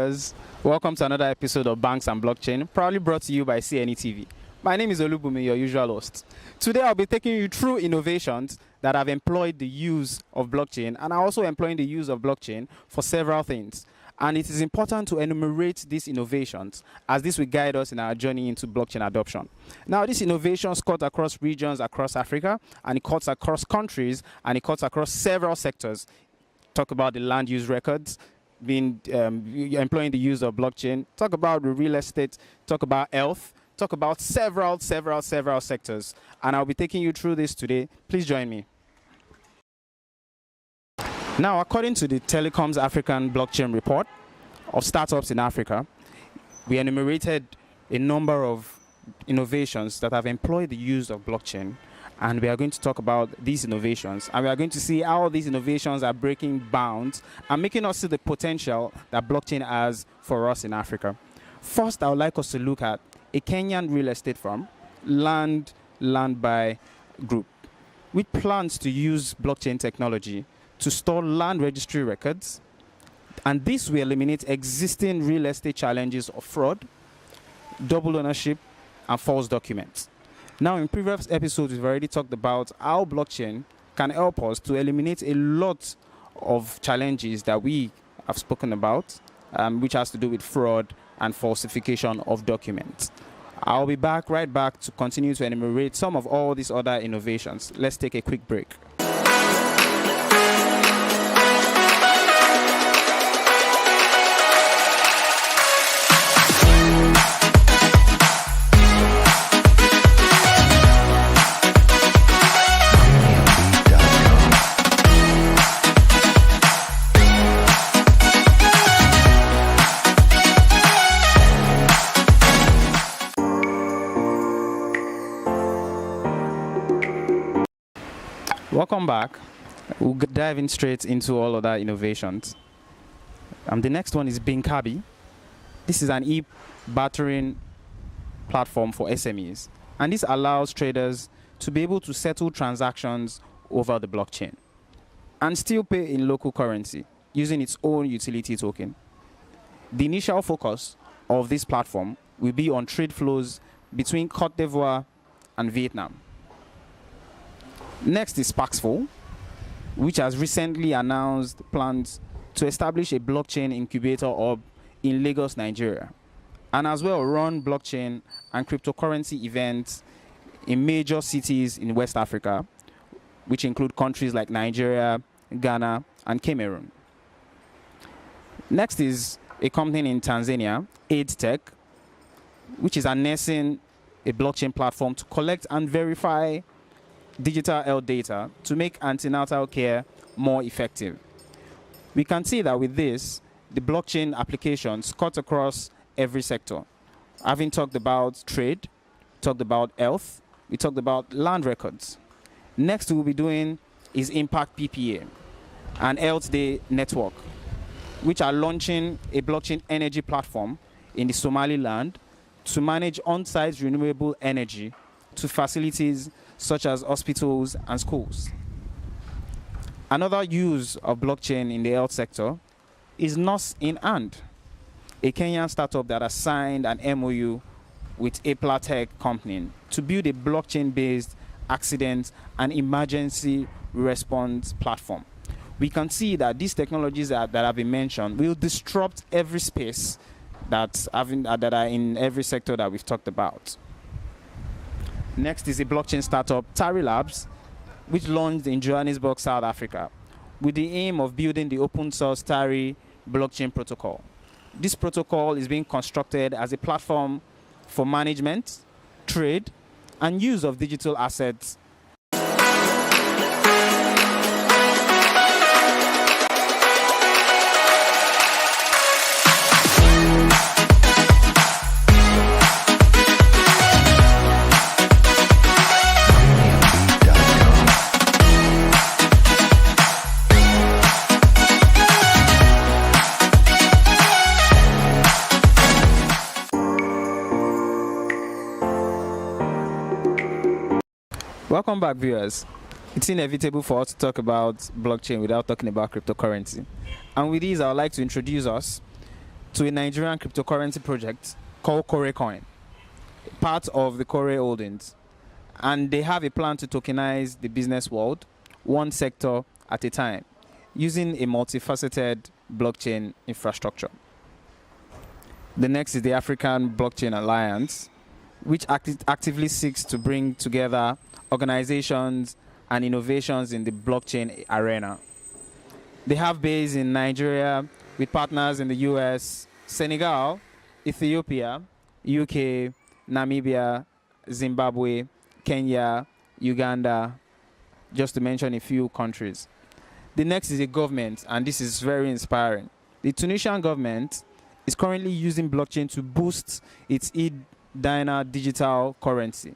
viewers. Welcome to another episode of Banks and Blockchain, proudly brought to you by Cnetv. My name is Olubumi, your usual host. Today I'll be taking you through innovations that have employed the use of blockchain, and are also employing the use of blockchain for several things. And it is important to enumerate these innovations, as this will guide us in our journey into blockchain adoption. Now, these innovations cut across regions across Africa, and it cuts across countries, and it cuts across several sectors. Talk about the land use records, employing the use of blockchain. Talk about the real estate. Talk about health. Talk about several sectors. And I'll be taking you through this today. Please join me. Now, according to the Telecoms African Blockchain Report of startups in Africa, we enumerated a number of innovations that have employed the use of blockchain, and we are going to talk about these innovations, and we are going to see how these innovations are breaking bounds and making us see the potential that blockchain has for us in Africa. First, I would like us to look at a Kenyan real estate firm, Land Buy Group, which plans to use blockchain technology to store land registry records, and this will eliminate existing real estate challenges of fraud, double ownership, and false documents. Now, in previous episodes, we've already talked about how blockchain can help us to eliminate a lot of challenges that we have spoken about, which has to do with fraud and falsification of documents. I'll be right back to continue to enumerate some of all these other innovations. Let's take a quick break. Welcome back. We'll dive in straight into all other innovations. The next one is Binkabi. This is an e-bartering platform for SMEs, and this allows traders to be able to settle transactions over the blockchain and still pay in local currency using its own utility token. The initial focus of this platform will be on trade flows between Côte d'Ivoire and Vietnam. Next is Paxful, which has recently announced plans to establish a blockchain incubator hub in Lagos, Nigeria, and as well run blockchain and cryptocurrency events in major cities in West Africa, which include countries like Nigeria, Ghana, and Cameroon. Next is a company in Tanzania, FINTECH, which is harnessing a blockchain platform to collect and verify digital health data to make antenatal care more effective. We can see that with this, the blockchain applications cut across every sector. Having talked about trade, talked about health, we talked about land records. Next we'll be doing is Impact PPA and Health Day Network, which are launching a blockchain energy platform in the Somaliland to manage on-site renewable energy to facilities such as hospitals and schools. Another use of blockchain in the health sector is Nurse in Hand, a Kenyan startup that has signed an MOU with a Tech company to build a blockchain-based accident and emergency response platform. We can see that these technologies that have been mentioned will disrupt every space that are in every sector that we've talked about. Next is a blockchain startup, Tari Labs, which launched in Johannesburg, South Africa, with the aim of building the open source Tari blockchain protocol. This protocol is being constructed as a platform for management, trade, and use of digital assets. Welcome back, viewers. It's inevitable for us to talk about blockchain without talking about cryptocurrency. And with these, I would like to introduce us to a Nigerian cryptocurrency project called Coin, part of the Core Holdings. And they have a plan to tokenize the business world, one sector at a time, using a multifaceted blockchain infrastructure. The next is the African Blockchain Alliance, which actively seeks to bring together organizations and innovations in the blockchain arena. They have base in Nigeria with partners in the US, Senegal, Ethiopia, UK, Namibia, Zimbabwe, Kenya, Uganda, just to mention a few countries. The next is the government, and this is very inspiring. The Tunisian government is currently using blockchain to boost its dinar digital currency.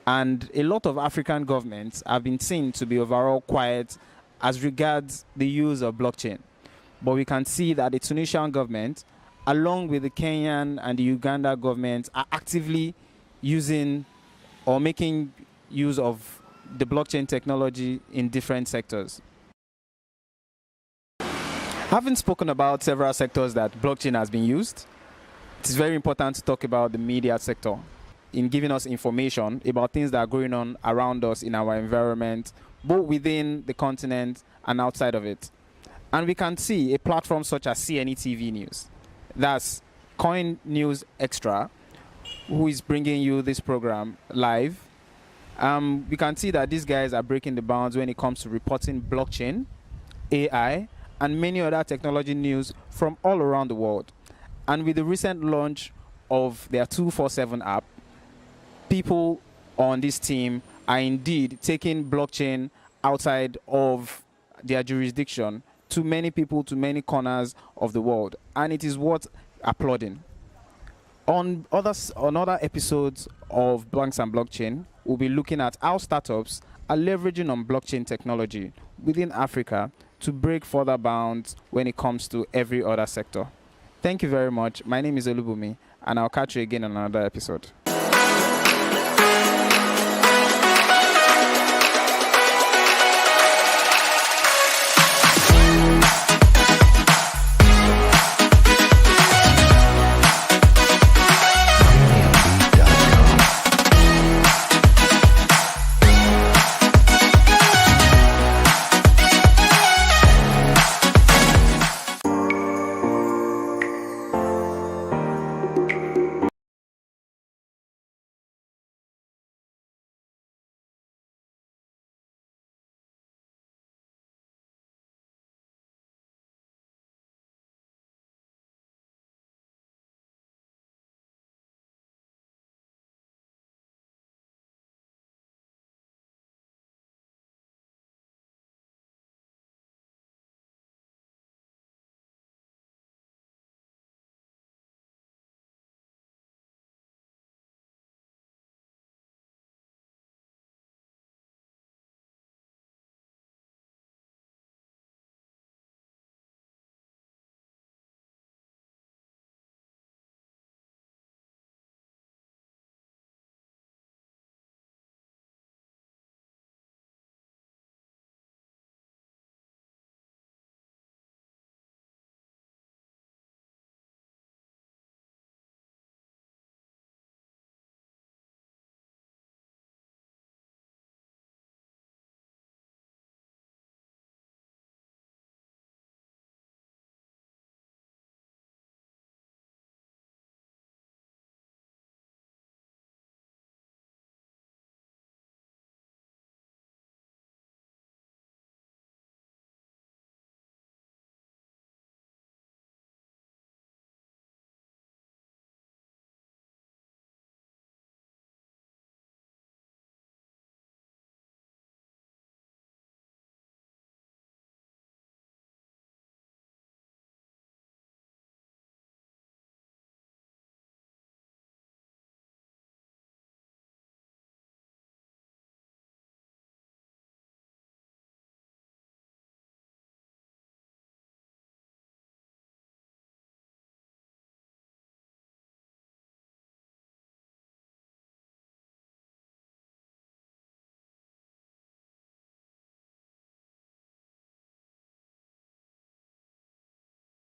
And a lot of African governments have been seen to be overall quiet as regards the use of blockchain. But we can see that the Tunisian government, along with the Kenyan and the Uganda governments, are actively using or making use of the blockchain technology in different sectors. Having spoken about several sectors that blockchain has been used, it is very important to talk about the media sector in giving us information about things that are going on around us in our environment, both within the continent and outside of it. And we can see a platform such as Cnetv News, that's Coin News Extra, who is bringing you this program live. We can see that these guys are breaking the bounds when it comes to reporting blockchain, AI, and many other technology news from all around the world. And with the recent launch of their 247 app, people on this team are indeed taking blockchain outside of their jurisdiction to many people, to many corners of the world. And it is worth applauding. On other episodes of Blanks and Blockchain, we'll be looking at how startups are leveraging on blockchain technology within Africa to break further bounds when it comes to every other sector. Thank you very much. My name is Olubumi, and I'll catch you again on another episode.